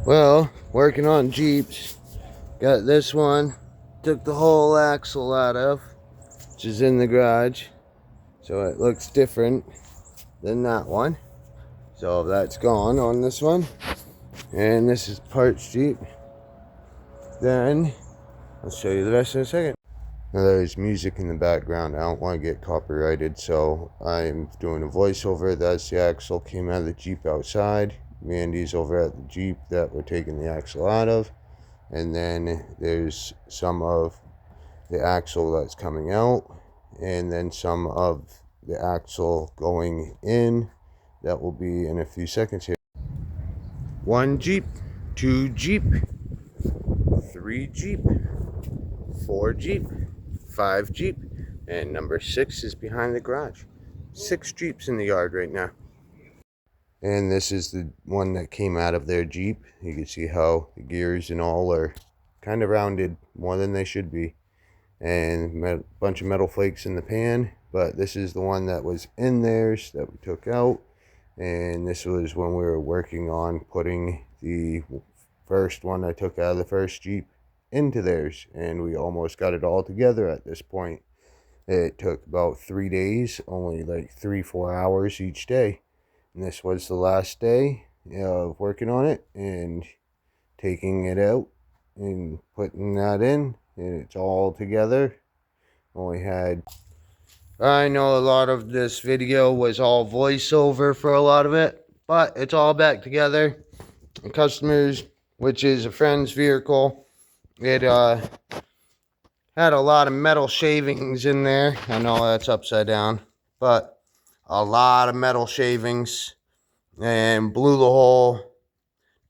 Well, working on Jeeps. Got this one. Took the whole axle out of, which is in the garage. So it looks different than that one. So that's gone on this one. And this is parts Jeep. Then I'll show you the rest in a second. Now there's music in the background. I don't want to get copyrighted, so I'm doing a voiceover. That's the axle came out of the Jeep outside. Mandy's over at the Jeep that we're taking the axle out of. And then there's some of the axle that's coming out. And then some of the axle going in. That will be in a few seconds here. 1 Jeep, 2 Jeep, 3 Jeep, 4 Jeep, 5 Jeep, and number 6 is behind the garage. 6 Jeeps in the yard right now. And this is the one that came out of their Jeep. You can see how the gears and all are kind of rounded more than they should be. And a bunch of metal flakes in the pan. But this is the one that was in theirs that we took out. And this was when we were working on putting the first one I took out of the first Jeep into theirs. And we almost got it all together at this point. It took about 3 days, only like 3-4 hours each day. And this was the last day of working on it and taking it out and putting that in. And it's all together. Only had... I know a lot of this video was all voiceover for a lot of it, but it's all back together. The customers, which is a friend's vehicle, it had a lot of metal shavings in there. I know that's upside down, but a lot of metal shavings, and blew the whole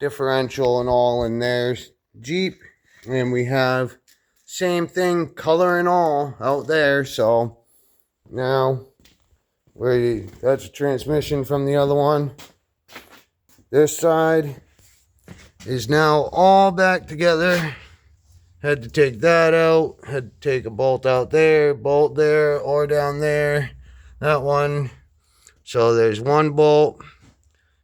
differential and all in theirs Jeep. And we have same thing, color and all, out there. So now that's a transmission from the other one. This side is now all back together. Had to take that out, had to take a bolt out there, bolt there, or down there, that one. So there's one bolt.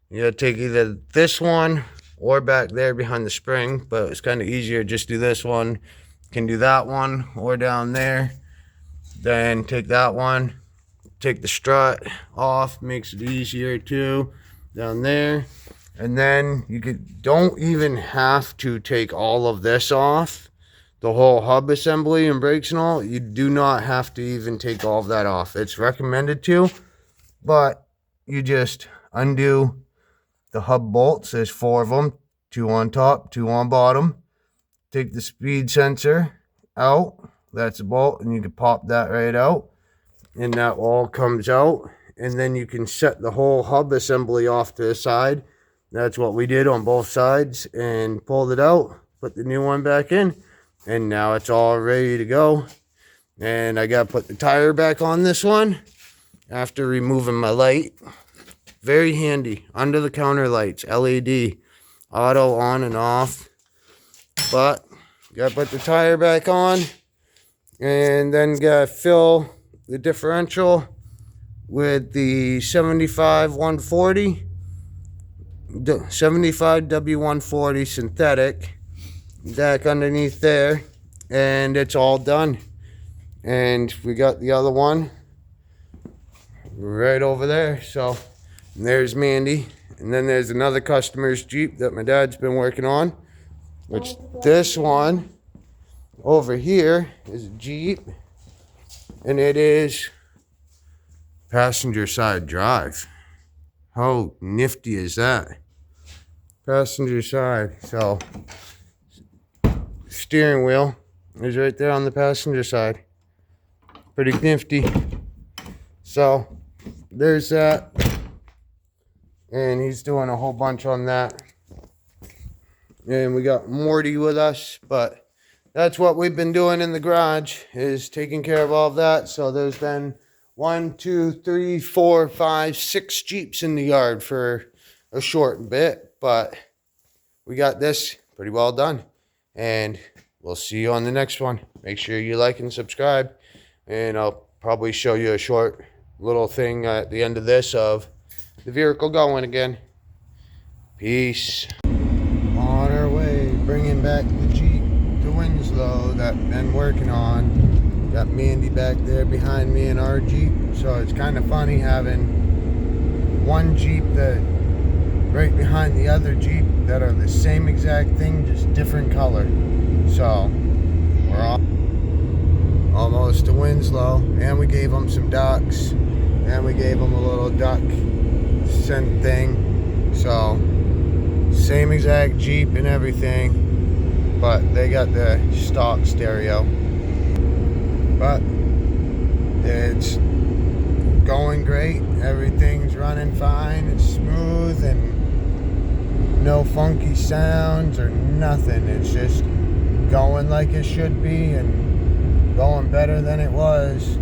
You gotta take either this one or back there behind the spring, but it's kind of easier just do this one. Can do that one or down there. Then take that one, take the strut off, makes it easier too, down there. And then don't even have to take all of this off. The whole hub assembly and brakes and all, you do not have to even take all of that off. It's recommended to, but you just undo the hub bolts. There's 4 of them, 2 on top, 2 on bottom. Take the speed sensor out. That's a bolt, and you can pop that right out, and that all comes out. And then you can set the whole hub assembly off to the side. That's what we did on both sides, and pulled it out, put the new one back in. And now it's all ready to go. And I got to put the tire back on this one after removing my light. Very handy. Under the counter lights. LED. Auto on and off. But got to put the tire back on. And then got to fill the differential with the 75 140. 75 W140 synthetic. Deck underneath there, and it's all done. And we got the other one right over there. So there's Mandy, and then there's another customer's Jeep that my dad's been working on, which this one over here is a Jeep, and it is passenger side drive. How nifty is that? Passenger side. So steering wheel is right there on the passenger side. Pretty nifty. So there's that. And he's doing a whole bunch on that. And we got Morty with us, but that's what we've been doing in the garage, is taking care of all of that. So there's been 1, 2, 3, 4, 5, 6 Jeeps in the yard for a short bit, but we got this pretty well done. And we'll see you on the next one. Make sure you like and subscribe. And I'll probably show you a short little thing at the end of this of the vehicle going again. Peace. On taking back the Jeep to Winslow that I've been working on. Got Mandy back there behind me in our Jeep. So it's kind of funny having one Jeep that right behind the other Jeep that are the same exact thing, just different color. So we're almost to Winslow, and we gave them some ducks, and we gave them a little duck scent thing. So same exact Jeep and everything, but they got the stock stereo. But it's going great. Everything's running fine. It's smooth and no funky sounds or nothing. It's just going like it should be and going better than it was.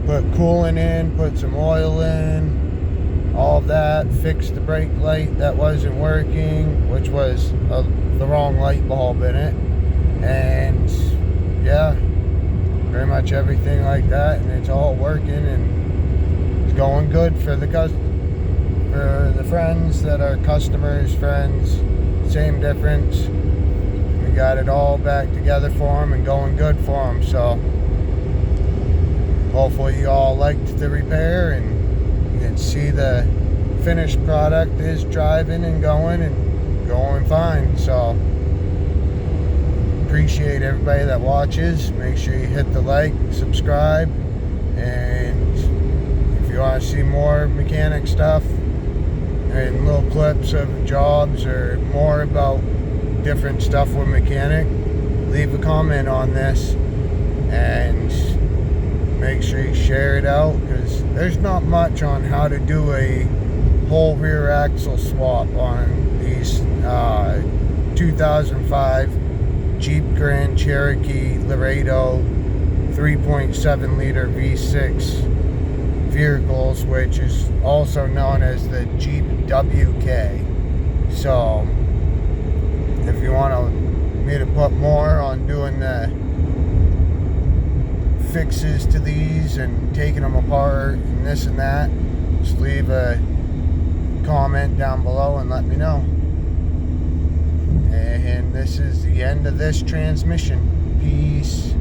Put coolant in, put some oil in, all of that. Fixed the brake light that wasn't working, which was the wrong light bulb in it. And yeah, pretty much everything like that, and it's all working and it's going good for the friends that are customers, friends, same difference. We got it all back together for them and going good for them. So hopefully you all liked the repair, and you can see the finished product is driving and going fine. So appreciate everybody that watches. Make sure you hit the like, subscribe, and if you want to see more mechanic stuff and little clips of jobs or more about different stuff with mechanic, leave a comment on this and make sure you share it out, because there's not much on how to do a whole rear axle swap on these 2005 Jeep Grand Cherokee Laredo 3.7 liter V6 vehicles, which is also known as the Jeep WK. So if you want me to put more on doing the fixes to these and taking them apart and this and that, just leave a comment down below and let me know. And this is the end of this transmission. Peace.